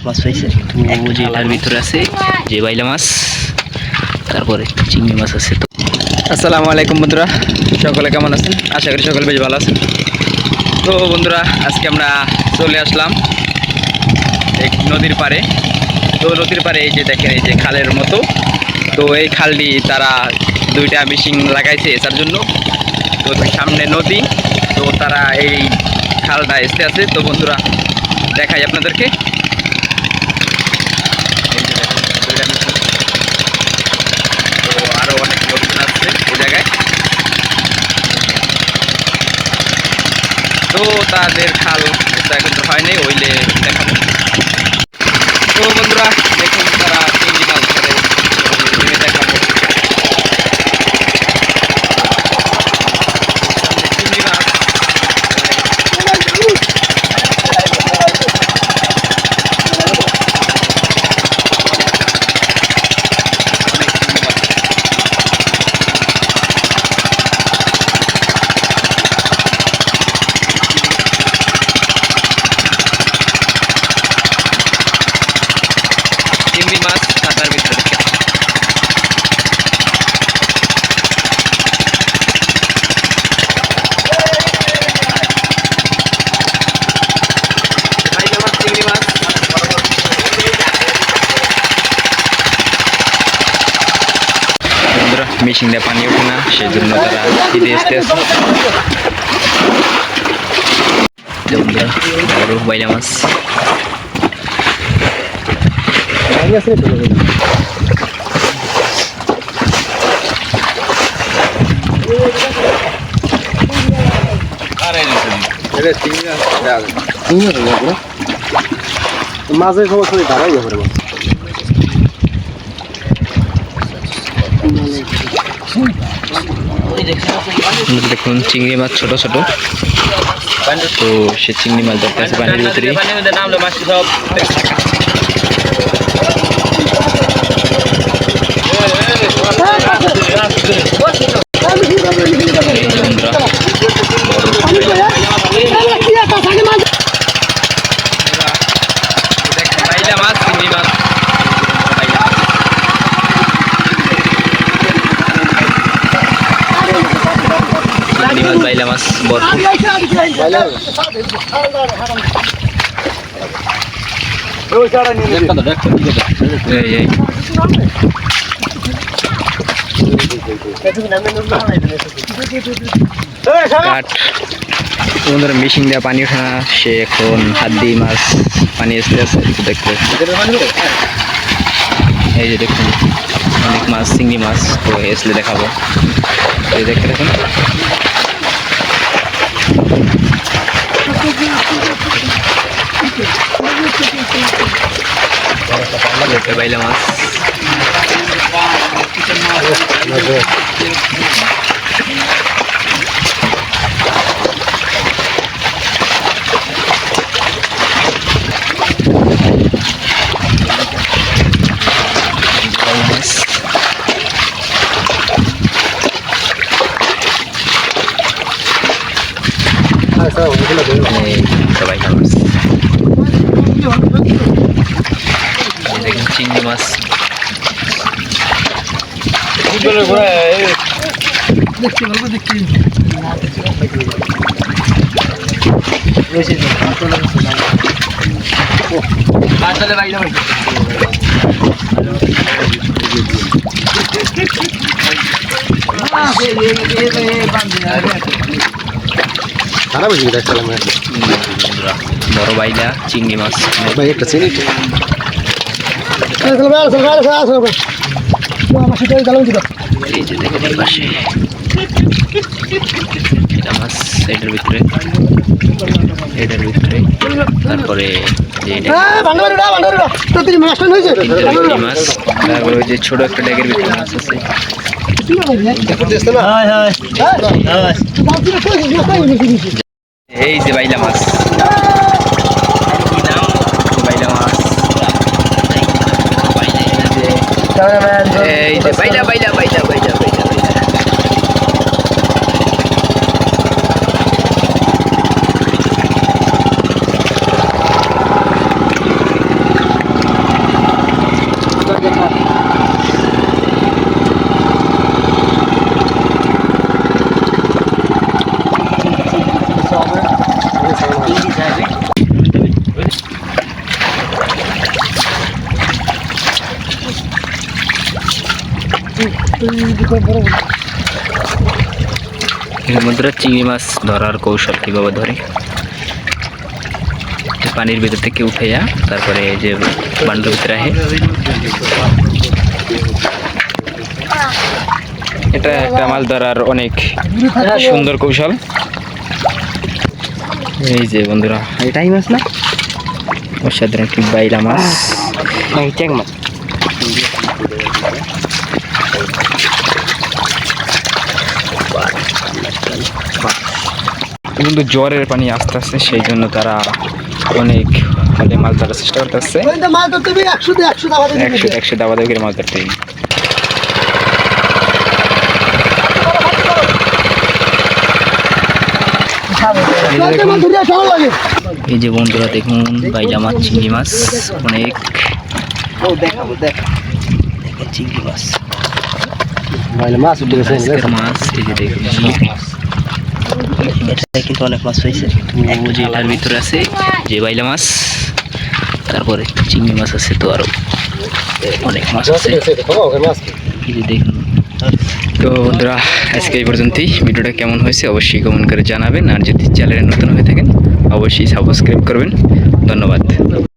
মাছ পাইছে তো যে এটার ভিতরে আছে যে বাইলা মাছ, তারপরে চিংড়ি মাছ আছে। তো আসসালামু আলাইকুম বন্ধুরা, সকলে কেমন আছেন? আশা করি সকলে বেশ ভালো আছেন। তো বন্ধুরা, আজকে আমরা চলে আসলাম এক নদীর পাড়ে। তো নদীর পাড়ে এই যে দেখেন, এই যে খালের মতো, তো এই খালটি তারা দুইটা মেশিন লাগাইছে তার জন্য। তো সামনে নদী, তো তারা এই খালটা এসে আছে। তো বন্ধুরা দেখাই আপনাদেরকে, তো আরো অনেক লোকজন আসছে এই জায়গায়। তো তাদের খাল এখন তো হয়নি, ওইলে দেখাবো। তো বন্ধুরা দেখুন, তারা চিংড়ি মাছ ধরে, দেখাবো চিংড়ি মাছ। চিংড়ি মাছ খাতার ভিতরে। চিংড়ি মাছ বন্ধুরা মেশিন দিয়ে পানি ওঠে না, সেই জন্য তারা ফিরে আসতে আসে। বন্ধুরা বড় বাইলা মাছ, মাঝে সমস্যা দাঁড়াই যাবে। দেখুন চিংড়ি মাছ ছোট ছোট, তো সে চিংড়ি মাছ ধরতে আছে পানির ভিতরে। বাইলা মাছ বড়, বন্ধুরা মেশিন দেওয়া পানি ওঠা, সে এখন হাত দিয়ে মাছ পানি আসতে আছে দেখতে। এই যে দেখুন অনেক মাছ, চিংড়ি মাছ, তো এসলে দেখাবো। এই দেখতে দেখুন, বাইলা মাছ। দেখুন চিংড়ি মাছ, বড় বাইলা চিংড়ি মাছ। এই যে দেখেন এই পাশে এটা মাছ, এটার ভিতরে, এটার ভিতরে, তারপরে মাছ, তারপরে ওই যে ছোট একটা ড্যাগের ভিতরে মাছ আছে। এই যে বাইলা মাছ, বাইলা মাছ, এই যে বাইলা বাইলা বাইলা বাইলা বাইলা। বন্ধুরা চিংড়ি মাছ ধরার কৌশল কীভাবে ধরে, পানির ভিতর থেকে উঠাইয়া তারপরে এই যে বান্ডুর ভিতরে আহে, এটা একটা মাছ ধরার অনেক সুন্দর কৌশল। এই যে বন্ধুরা এটাই মাছ না, অসাধারণ একটি বাইলা মাছ, ট্যাং মাছ। কিন্তু জ্বরের পানি আস্তে আস্তে, সেই জন্য তারা অনেক হলে মাছ ধরার চেষ্টা করতেছে। মাছ ধরতে 100 দাবা দাবি করে মাছ ধরতে। এই যে বন্ধুরা দেখুন বাইলা মাছ, চিংড়ি মাছ, অনেক চিংড়ি মাছ, মাছ উঠে গেছে। আজকের মাছ। এই যে দেখুন এটা কিন্তু অনেক মাছ হয়েছে। যে এটার ভিতরে আছে যে বাইলা মাছ, তারপরে চিংড়ি মাছ আছে, তো আরো অনেক মাছ আছে। এই যে দেখুন। তো বন্ধুরা আজকে এই পর্যন্তই। ভিডিওটা কেমন হয়েছে অবশ্যই কমেন্ট করে জানাবেন, আর যদি চ্যানেলে নতুন হয়ে থাকেন অবশ্যই সাবস্ক্রাইব করবেন। ধন্যবাদ।